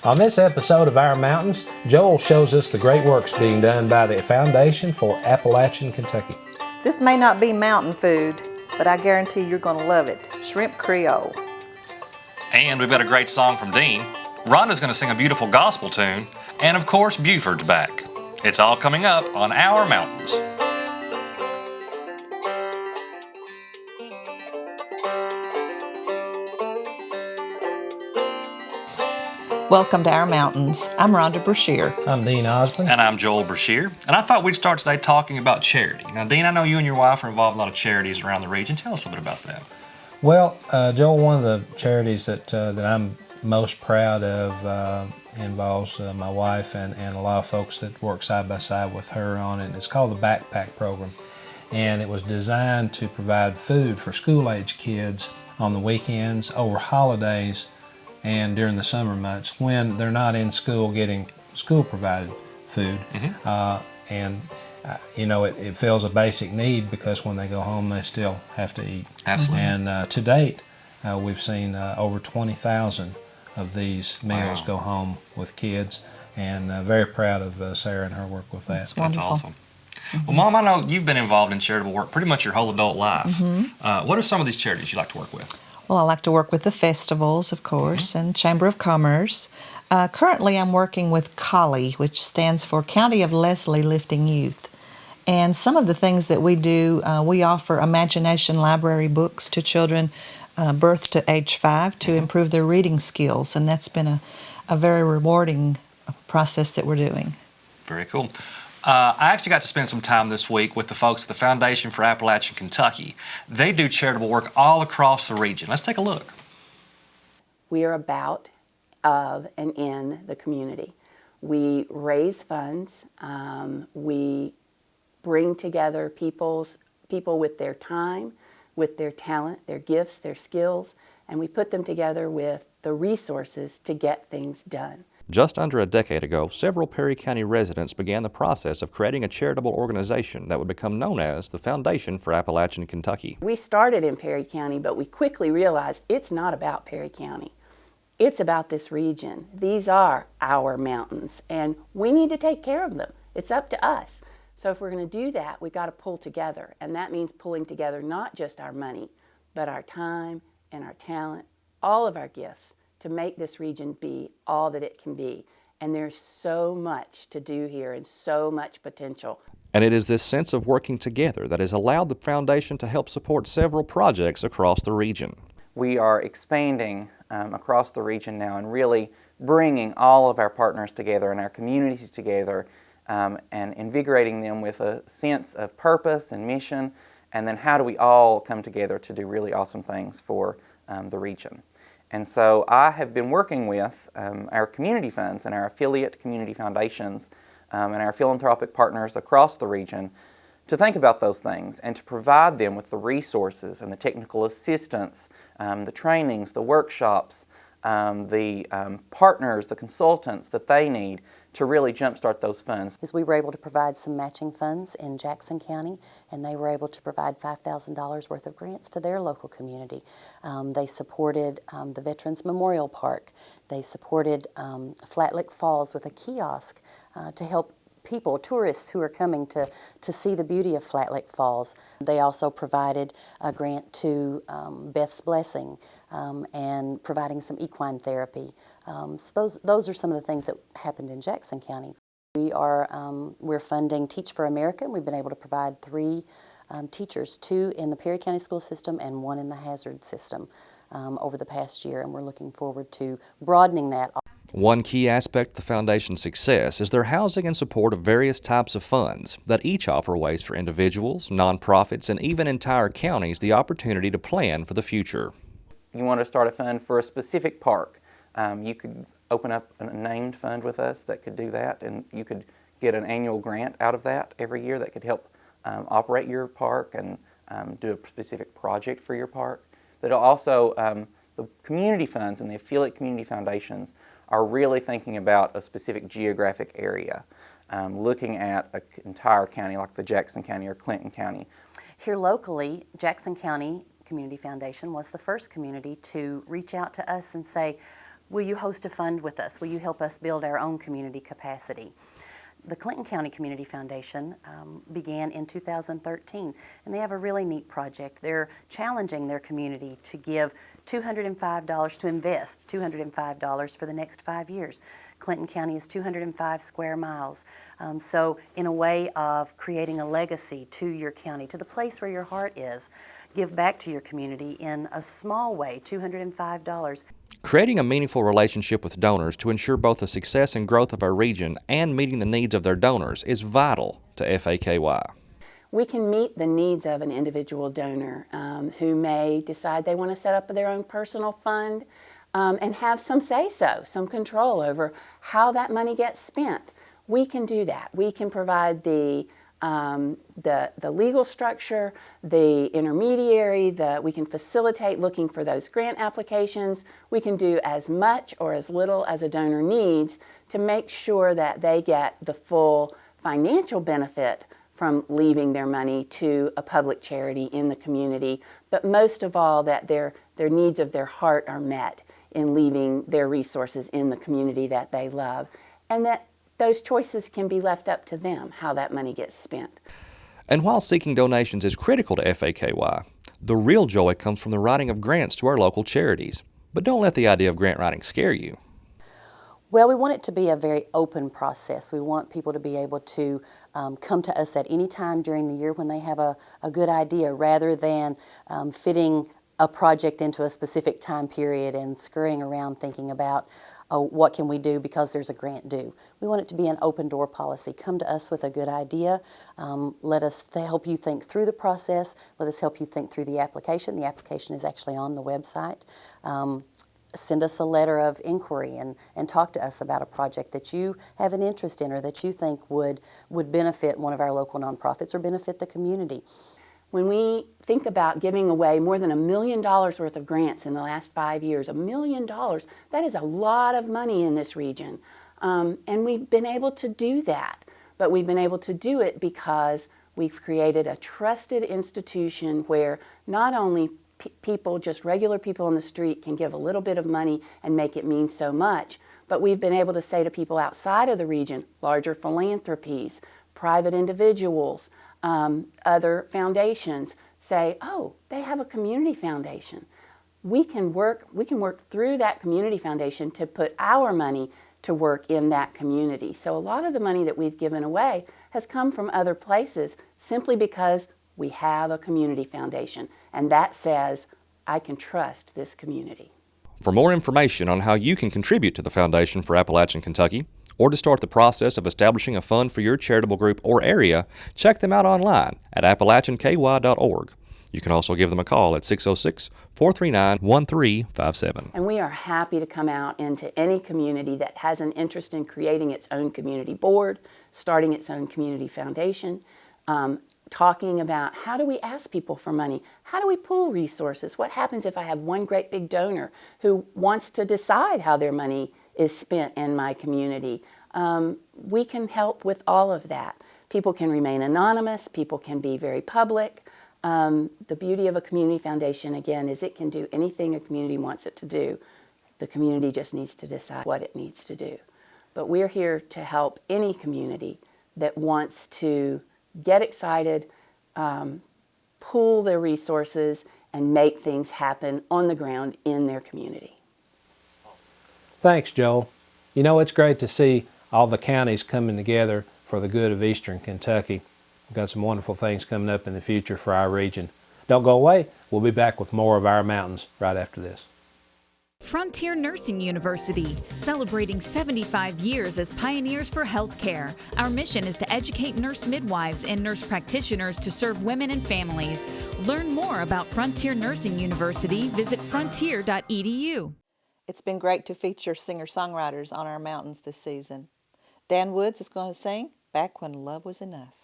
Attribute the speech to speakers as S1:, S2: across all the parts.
S1: On this episode of Our Mountains, Joel shows us the great works being done by the Foundation for Appalachian Kentucky.
S2: This may not be mountain food, but I guarantee you're going to love it. Shrimp Creole.
S3: And we've got a great song from Dean. Rhonda's going to sing a beautiful gospel tune. And of course, Buford's back. It's all coming up on Our Mountains.
S2: Welcome to Our Mountains. I'm Rhonda Brashear.
S1: I'm Dean Osborne.
S3: And I'm Joel Brashear. And I thought we'd start today talking about charity. Now, Dean, I know you and your wife are involved in a lot of charities around the region. Tell us a little bit about that.
S1: Well, Joel, one of the charities that I'm most proud of involves my wife and a lot of folks that work side by side with her on it. It's called the Backpack Program. And it was designed to provide food for school-age kids on the weekends, over holidays, and during the summer months when they're not in school getting school-provided food. It fills a basic need because when they go home they still have to eat.
S3: Absolutely.
S1: And to date, we've seen over 20,000 of these meals go home with kids, and very proud of Sarah and her work with that.
S2: That's wonderful.
S3: That's awesome. Well, Mom, I know you've been involved in charitable work pretty much your whole adult life. What are some of these charities you like to work with?
S2: Well, I like to work with the festivals, of course, and Chamber of Commerce. Currently, I'm working with COLLI, which stands for County of Leslie Lifting Youth. And some of the things that we do, we offer imagination library books to children birth to age 5 to improve their reading skills, and that's been a very rewarding process that we're doing.
S3: Very cool. I actually got to spend some time this week with the folks at the Foundation for Appalachian Kentucky. They do charitable work all across the region. Let's take a look.
S4: We are about, of, and in the community. We raise funds. We bring together people with their time, with their talent, their gifts, their skills, and we put them together with the resources to get things done.
S5: Just under a decade ago, several Perry County residents began the process of creating a charitable organization that would become known as the Foundation for Appalachian Kentucky.
S4: We started in Perry County, but we quickly realized it's not about Perry County. It's about this region. These are our mountains, and we need to take care of them. It's up to us. So if we're going to do that, we've got to pull together, and that means pulling together not just our money, but our time and our talent, all of our gifts, to make this region be all that it can be. And there's so much to do here and so much potential.
S5: And it is this sense of working together that has allowed the Foundation to help support several projects across the region.
S6: We are expanding across the region now and really bringing all of our partners together and our communities together and invigorating them with a sense of purpose and mission, and then how do we all come together to do really awesome things for the region. And so I have been working with our community funds and our affiliate community foundations and our philanthropic partners across the region to think about those things and to provide them with the resources and the technical assistance, the trainings, the workshops, the partners, the consultants that they need to really jumpstart those funds.
S7: We were able to provide some matching funds in Jackson County, and they were able to provide $5,000 worth of grants to their local community. They supported the Veterans Memorial Park. They supported Flatlick Falls with a kiosk to help people, tourists who are coming to see the beauty of Flatlick Falls. They also provided a grant to Beth's Blessing and providing some equine therapy. So those are some of the things that happened in Jackson County. We're funding Teach for America. We've been able to provide 3 teachers, 2 in the Perry County school system and 1 in the Hazard system over the past year, and we're looking forward to broadening that.
S5: One key aspect of the Foundation's success is their housing and support of various types of funds that each offer ways for individuals, nonprofits, and even entire counties the opportunity to plan for the future.
S6: You want to start a fund for a specific park, you could open up a named fund with us that could do that, and you could get an annual grant out of that every year that could help operate your park and do a specific project for your park. But also, the community funds and the affiliate community foundations are really thinking about a specific geographic area, looking at an entire county like the Jackson County or Clinton County.
S7: Here locally, Jackson County Community Foundation was the first community to reach out to us and say, will you host a fund with us? Will you help us build our own community capacity? The Clinton County Community Foundation began in 2013, and they have a really neat project. They're challenging their community to give $205 to invest $205 for the next 5 years. Clinton County is 205 square miles. So in a way of creating a legacy to your county, to the place where your heart is, give back to your community in a small way, $205.
S5: Creating a meaningful relationship with donors to ensure both the success and growth of our region and meeting the needs of their donors is vital to FAKY.
S4: We can meet the needs of an individual donor who may decide they want to set up their own personal fund and have some say-so, some control over how that money gets spent. We can do that. We can provide the legal structure, the intermediary, we can facilitate looking for those grant applications. We can do as much or as little as a donor needs to make sure that they get the full financial benefit from leaving their money to a public charity in the community, but most of all that their needs of their heart are met in leaving their resources in the community that they love, and that those choices can be left up to them, how that money gets spent.
S5: And while seeking donations is critical to FAKY, the real joy comes from the writing of grants to our local charities. But don't let the idea of grant writing scare you.
S7: Well, we want it to be a very open process. We want people to be able to come to us at any time during the year when they have a good idea, rather than fitting a project into a specific time period and scurrying around thinking about, oh, what can we do because there's a grant due. We want it to be an open door policy. Come to us with a good idea. Let us help you think through the process. Let us help you think through the application. The application is actually on the website. Send us a letter of inquiry and talk to us about a project that you have an interest in or that you think would benefit one of our local nonprofits or benefit the community.
S4: When we think about giving away more than $1 million worth of grants in the last 5 years, $1 million, that is a lot of money in this region. And we've been able to do that, but we've been able to do it because we've created a trusted institution where not only people, just regular people on the street, can give a little bit of money and make it mean so much, but we've been able to say to people outside of the region, larger philanthropies, private individuals, other foundations, say, oh, they have a community foundation. We can work through that community foundation to put our money to work in that community. So a lot of the money that we've given away has come from other places simply because we have a community foundation, and that says, I can trust this community.
S5: For more information on how you can contribute to the Foundation for Appalachian Kentucky, or to start the process of establishing a fund for your charitable group or area, check them out online at appalachianky.org. You can also give them a call at 606-439-1357.
S4: And we are happy to come out into any community that has an interest in creating its own community board, starting its own community foundation, talking about how do we ask people for money? How do we pool resources? What happens if I have one great big donor who wants to decide how their money is spent in my community? We can help with all of that. People can remain anonymous. People can be very public. The beauty of a community foundation, again, is it can do anything a community wants it to do. The community just needs to decide what it needs to do. But we're here to help any community that wants to get excited, pool their resources, and make things happen on the ground in their community.
S1: Thanks, Joel. You know, it's great to see all the counties coming together for the good of Eastern Kentucky. We've got some wonderful things coming up in the future for our region. Don't go away. We'll be back with more of Our Mountains right after this.
S8: Frontier Nursing University, celebrating 75 years as pioneers for healthcare. Our mission is to educate nurse midwives and nurse practitioners to serve women and families. Learn more about Frontier Nursing University. Visit frontier.edu.
S2: It's been great to feature singer-songwriters on Our Mountains this season. Dan Woods is going to sing Back When Love Was Enough.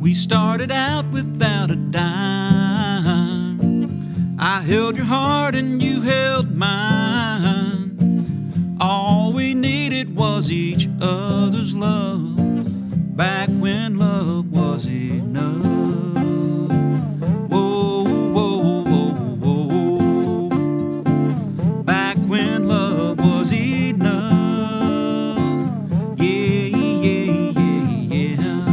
S9: We started out without a dime. I held your heart and you held mine. All we needed was each other's love, back when love was enough. Whoa, whoa, whoa, whoa. Back when love was enough. Yeah, yeah, yeah, yeah.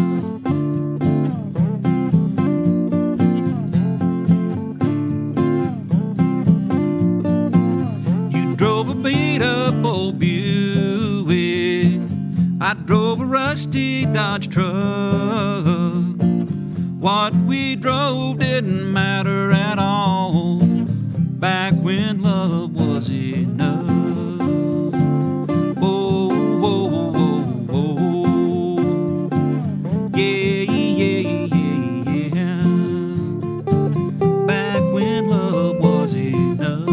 S9: You drove a beat-up old Buick, I drove a rusty Dodge truck. What we drove didn't matter at all, back when love was enough. Oh, oh, oh, oh. Yeah, yeah, yeah, yeah. Back when love was enough.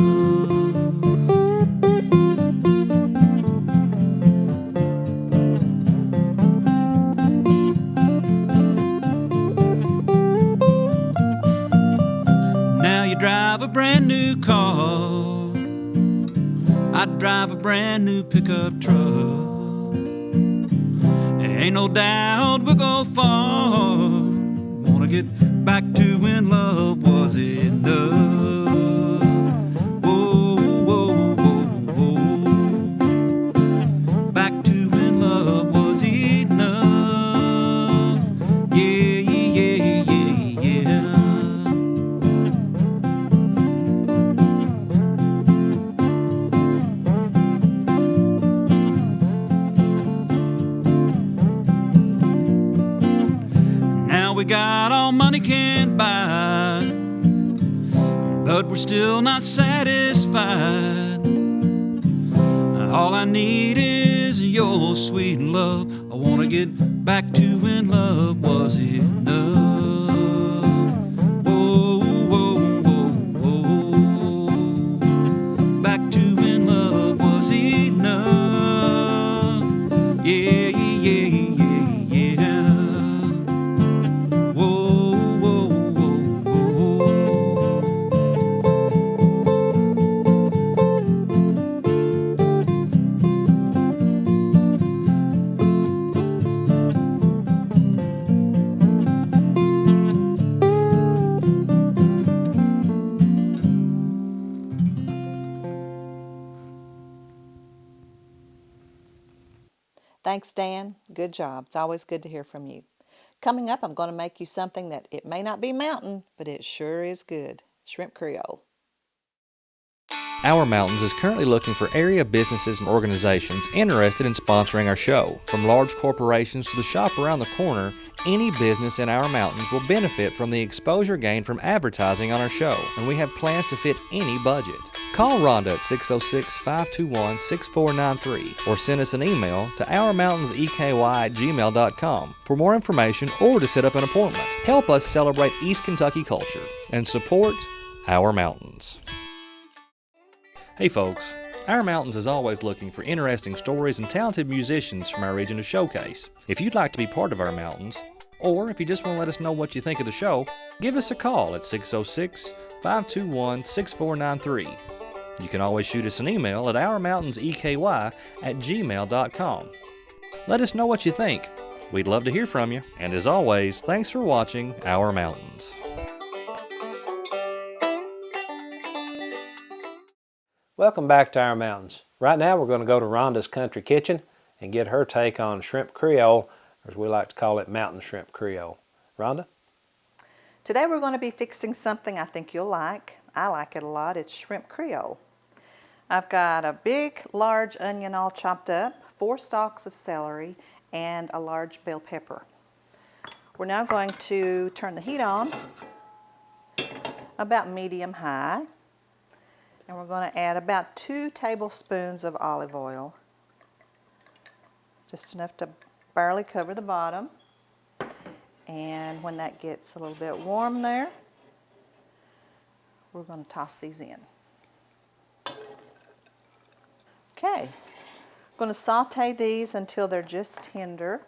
S9: Now you drive a brand new car, I drive a brand new pickup truck. Ain't no doubt we'll go far. Wanna get back to when love was enough. Whoa, whoa, whoa, whoa. Back to when love was enough. Yeah, yeah, yeah, yeah. Now we got all money can buy, but we're still not satisfied. All I need is your sweet love. I wanna get back to when love was enough. Whoa, whoa, whoa, whoa. Back to when love was enough. Yeah, yeah, yeah, yeah. Whoa, whoa, whoa, whoa.
S2: Thanks, Dan. Good job. It's always good to hear from you. Coming up, I'm going to make you something that it may not be mountain, but it sure is good. Shrimp Creole.
S5: Our Mountains is currently looking for area businesses and organizations interested in sponsoring our show. From large corporations to the shop around the corner, any business in Our Mountains will benefit from the exposure gained from advertising on our show, and we have plans to fit any budget. Call Rhonda at 606-521-6493 or send us an email to ourmountainseky@gmail.com for more information or to set up an appointment. Help us celebrate East Kentucky culture and support Our Mountains. Hey folks, Our Mountains is always looking for interesting stories and talented musicians from our region to showcase. If you'd like to be part of Our Mountains, or if you just want to let us know what you think of the show, give us a call at 606-521-6493. You can always shoot us an email at ourmountainseky@gmail.com. Let us know what you think. We'd love to hear from you, and as always, thanks for watching Our Mountains.
S1: Welcome back to Our Mountains. Right now we're going to go to Rhonda's Country Kitchen and get her take on shrimp Creole, or as we like to call it, mountain shrimp Creole. Rhonda?
S2: Today we're going to be fixing something I think you'll like. I like it a lot. It's shrimp Creole. I've got a big, large onion all chopped up, 4 stalks of celery, and a large bell pepper. We're now going to turn the heat on about medium-high. And we're going to add about 2 tablespoons of olive oil, just enough to barely cover the bottom. And when that gets a little bit warm there, we're going to toss these in. Okay, I'm going to saute these until they're just tender.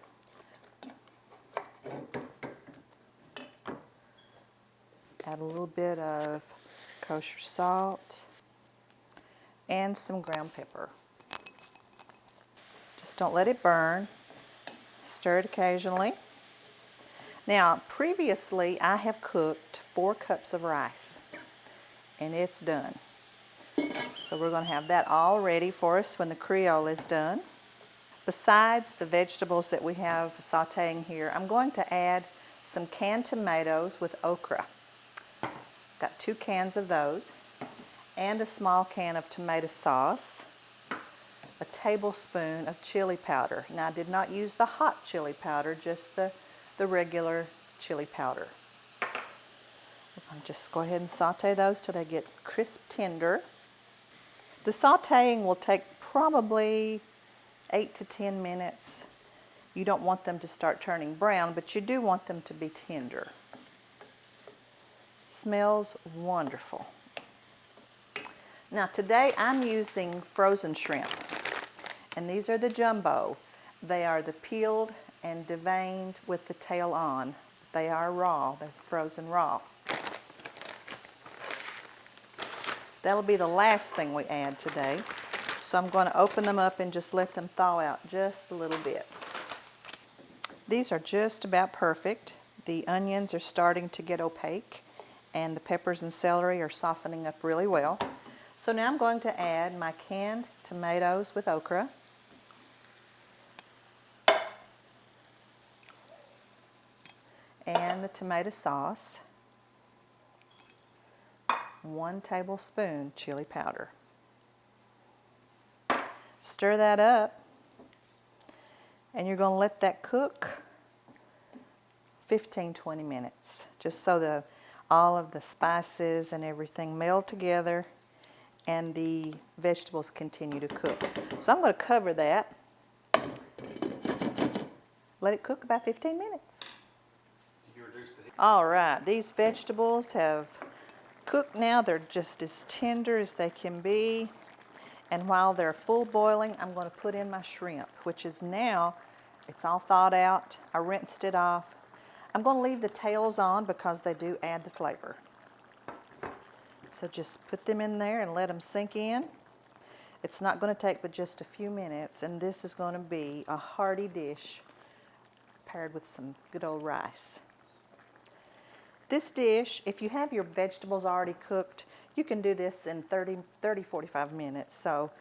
S2: Add a little bit of kosher salt, and some ground pepper. Just don't let it burn. Stir it occasionally. Now, previously I have cooked 4 cups of rice, and it's done. So we're going to have that all ready for us when the Creole is done. Besides the vegetables that we have sauteing here, I'm going to add some canned tomatoes with okra. Got 2 cans of those, and a small can of tomato sauce, a tablespoon of chili powder. Now, I did not use the hot chili powder, just the regular chili powder. We're going to just go ahead and saute those till they get crisp tender. The sauteing will take probably 8 to 10 minutes. You don't want them to start turning brown, but you do want them to be tender. Smells wonderful. Now today I'm using frozen shrimp, and these are the jumbo. They are the peeled and deveined with the tail on. They are raw, they're frozen raw. That'll be the last thing we add today. So I'm going to open them up and just let them thaw out just a little bit. These are just about perfect. The onions are starting to get opaque, and the peppers and celery are softening up really well. So now I'm going to add my canned tomatoes with okra. And the tomato sauce. 1 tablespoon chili powder. Stir that up, and you're going to let that cook 15-20 minutes, just so all of the spices and everything meld together and the vegetables continue to cook. So I'm going to cover that, let it cook about 15 minutes. All right, these vegetables have cooked now. They're just as tender as they can be. And while they're full boiling, I'm going to put in my shrimp, which is now, it's all thawed out. I rinsed it off. I'm going to leave the tails on because they do add the flavor. So just put them in there and let them sink in. It's not going to take but just a few minutes, and this is going to be a hearty dish paired with some good old rice. This dish, if you have your vegetables already cooked, you can do this in 30-45 minutes. So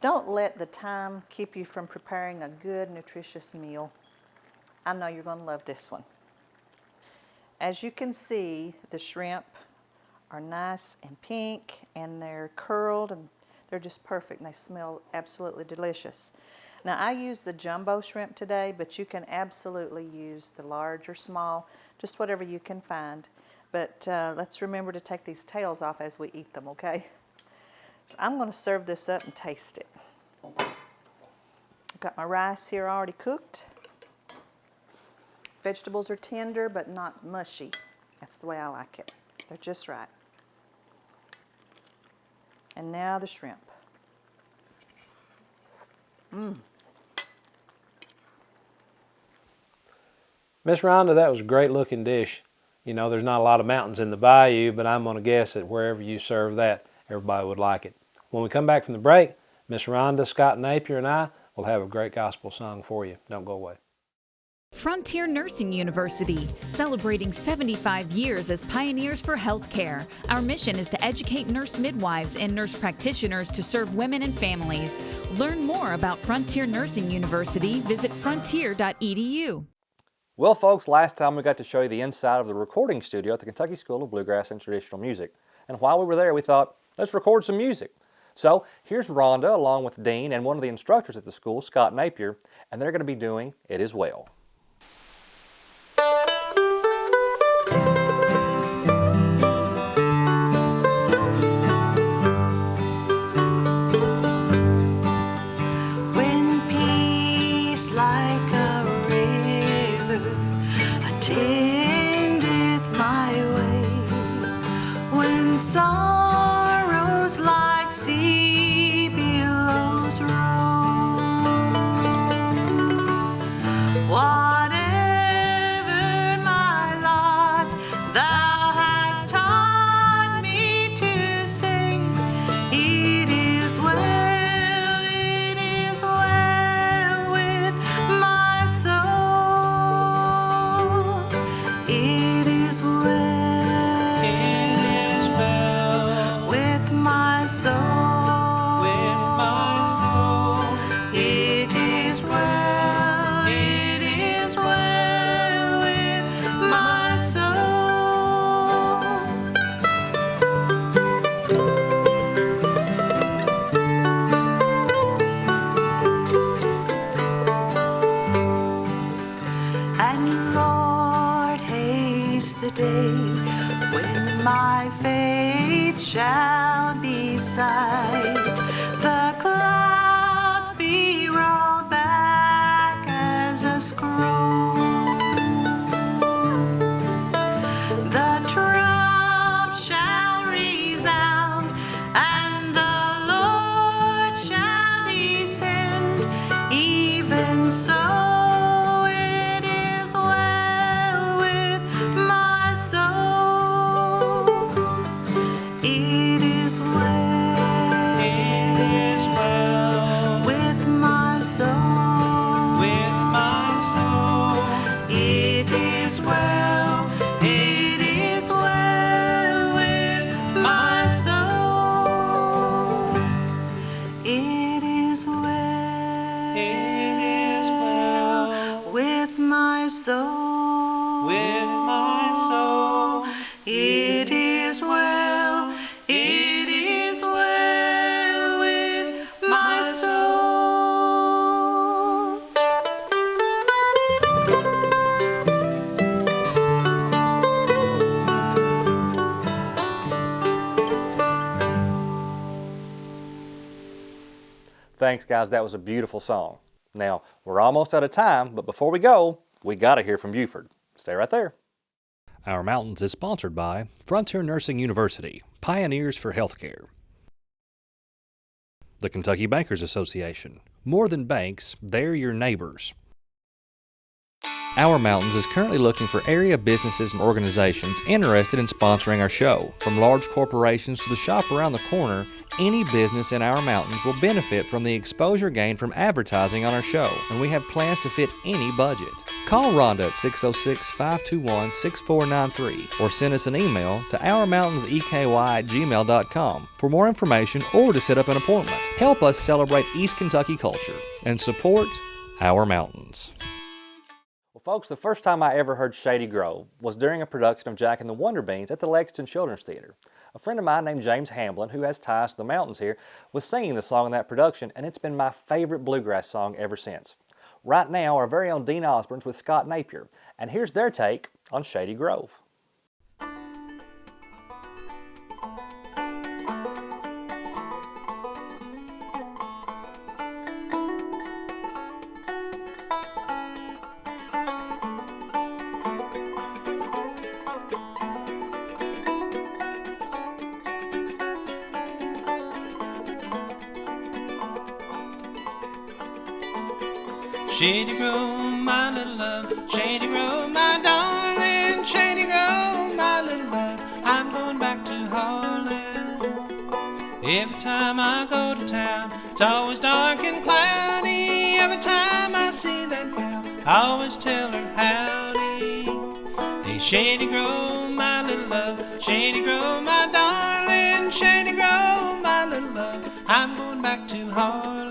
S2: don't let the time keep you from preparing a good, nutritious meal. I know you're going to love this one. As you can see, the shrimp are nice and pink, and they're curled, and they're just perfect, and they smell absolutely delicious. Now, I use the jumbo shrimp today, but you can absolutely use the large or small, just whatever you can find. But let's remember to take these tails off as we eat them, okay? So I'm going to serve this up and taste it. I've got my rice here already cooked. Vegetables are tender but not mushy. That's the way I like it. They're just right. And now the shrimp.
S1: Miss Rhonda, that was a great looking dish. You know, there's not a lot of mountains in the bayou, but I'm going to guess that wherever you serve that, everybody would like it. When we come back from the break, Miss Rhonda, Scott Napier, and I will have a great gospel song for you. Don't go away.
S8: Frontier Nursing University, celebrating 75 years as pioneers for healthcare. Our mission is to educate nurse midwives and nurse practitioners to serve women and families. Learn more about Frontier Nursing University. Visit frontier.edu.
S3: Well, folks, last time we got to show you the inside of the recording studio at the Kentucky School of Bluegrass and Traditional Music. And while we were there, we thought, let's record some music. So here's Rhonda along with Dean and one of the instructors at the school, Scott Napier, and they're going to be doing It Is Well.
S10: When peace like a river attendeth my way, when sorrows like sea billows roll, is well, it is well with my soul. And Lord, haste the day when my faith shall be sight, the clouds be rolled back as a scroll, the trump shall resound, and the Lord shall descend. Even so, it is well with my soul. It is well,
S9: It is well
S10: with my soul.
S9: with my soul.
S10: It is well, it is well with my soul. It is well,
S9: It is well
S10: with my soul.
S9: with my soul.
S10: It is well, it is well with my soul.
S3: Thanks, guys. That was a beautiful song. Now, we're almost out of time, but before we go, we got to hear from Buford. Stay right there.
S5: Our Mountains is sponsored by Frontier Nursing University, Pioneers for Healthcare. The Kentucky Bankers Association, more than banks, they're your neighbors. Our Mountains is currently looking for area businesses and organizations interested in sponsoring our show. From large corporations to the shop around the corner, any business in Our Mountains will benefit from the exposure gained from advertising on our show, and we have plans to fit any budget. Call Rhonda at 606-521-6493 or send us an email to ourmountainseky@gmail.com for more information or to set up an appointment. Help us celebrate East Kentucky culture and support Our Mountains.
S3: Well, folks, the first time I ever heard Shady Grove was during a production of Jack and the Wonder Beans at the Lexington Children's Theater. A friend of mine named James Hamblin, who has ties to the mountains here, was singing the song in that production, and it's been my favorite bluegrass song ever since. Right now, our very own Dean Osborne's with Scott Napier, and here's their take on Shady Grove.
S9: Shady Grove, my little love, Shady Grove, my darling, Shady Grove, my little love, I'm going back to Harlan. Every time I go to town, it's always dark and cloudy. Every time I see that gal, I always tell her howdy. Hey, Shady Grove, my little love, Shady Grove, my darling, Shady Grove, my little love, I'm going back to Harlan.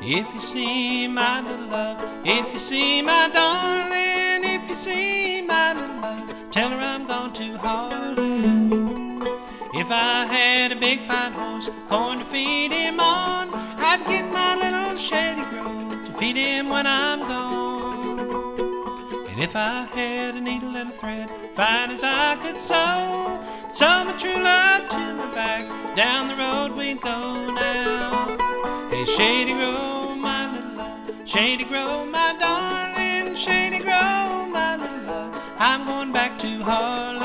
S9: If you see my little love, if you see my darling, if you see my little love, tell her I'm going to Harlan. If I had a big fine horse, corn to feed him on, I'd get my little Shady Grove to feed him when I'm gone. And if I had a needle and a thread, fine as I could sew, sew my true love to my back, down the road we'd go now. Hey, Shady Grove, my little love, Shady Grove, my darling, Shady Grove, my little love, I'm going back to Harlan.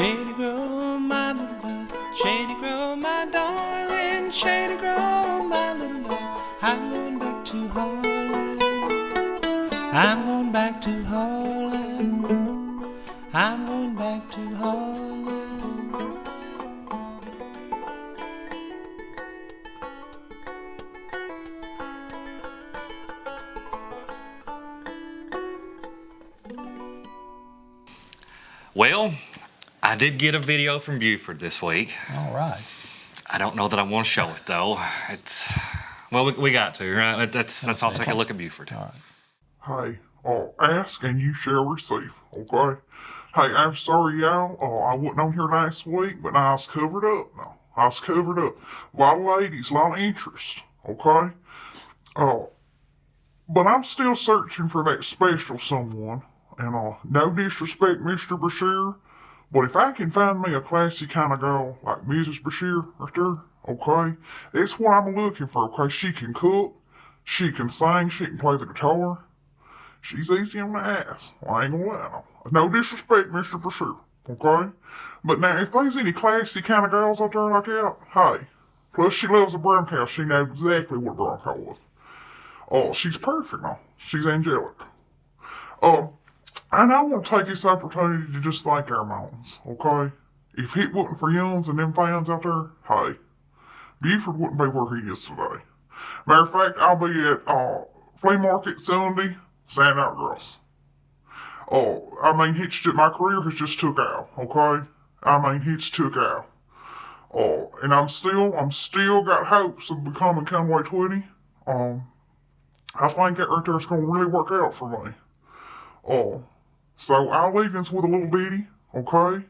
S10: Shady Grove, my little love. Shady Grove, my darling. Shady Grove, my little love. I'm going back to Holland. I'm going back to Holland. I'm going back to Holland.
S5: Well, I did get a video from Buford this week.
S1: All right.
S5: I don't know that I want to show it though. It's, well, we got to, right? Let's all take a look at Buford.
S1: All right.
S11: Hey, ask and you shall receive, okay? Hey, I'm sorry, y'all. I wasn't on here last week, but I was covered up now. I was covered up. A lot of ladies, a lot of interest, okay? But I'm still searching for that special someone. And no disrespect, Mr. Bashir, but if I can find me a classy kind of girl like Mrs. Bashir right there, okay, that's what I'm looking for, okay? She can cook, she can sing, she can play the guitar. She's easy on the ass. I ain't gonna lie. No disrespect, Mr. Bashir, okay? But now, if there's any classy kind of girls out there like that, hey, plus she loves a brown cow. She knows exactly what a brown cow is. She's perfect now. She's angelic. And I want to take this opportunity to just thank our moms, okay? If it wasn't for Yuns and them fans out there, hey, Buford wouldn't be where he is today. Matter of fact, I'll be at flea market Sunday, standing out girls. I mean, my career has just took out, okay? I mean, it's took out. And I'm still got hopes of becoming Conway 20. I think that right there is going to really work out for me. So I'll leave us with a little ditty, okay?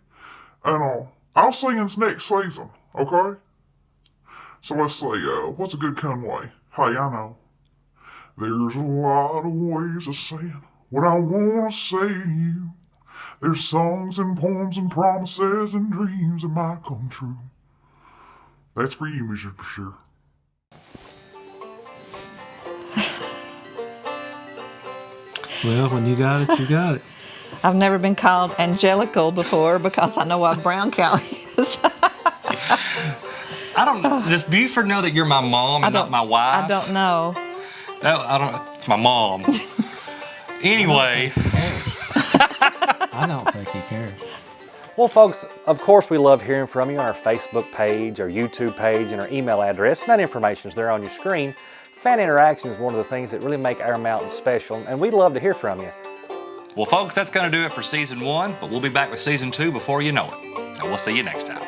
S11: And I'll see you next season, okay? So let's see, what's a good Conway? Hey, I know. There's a lot of ways of saying what I want to say to you. There's songs and poems and promises and dreams that might come true. That's for you, Mr. Bashir.
S10: Well, when you got it, you got it.
S2: I've never been called angelical before because I know what a brown cow is.
S5: I don't know. Does Buford know that you're my mom and not my wife?
S2: I don't know.
S5: No, I don't. It's my mom. Anyway.
S1: I don't think he cares.
S3: Well, folks, of course we love hearing from you on our Facebook page, our YouTube page, and our email address. And that information is there on your screen. Fan interaction is one of the things that really make our mountain special, and we'd love to hear from you.
S5: Well, folks, that's going to do it for Season 1, but we'll be back with Season 2 before you know it. And we'll see you next time.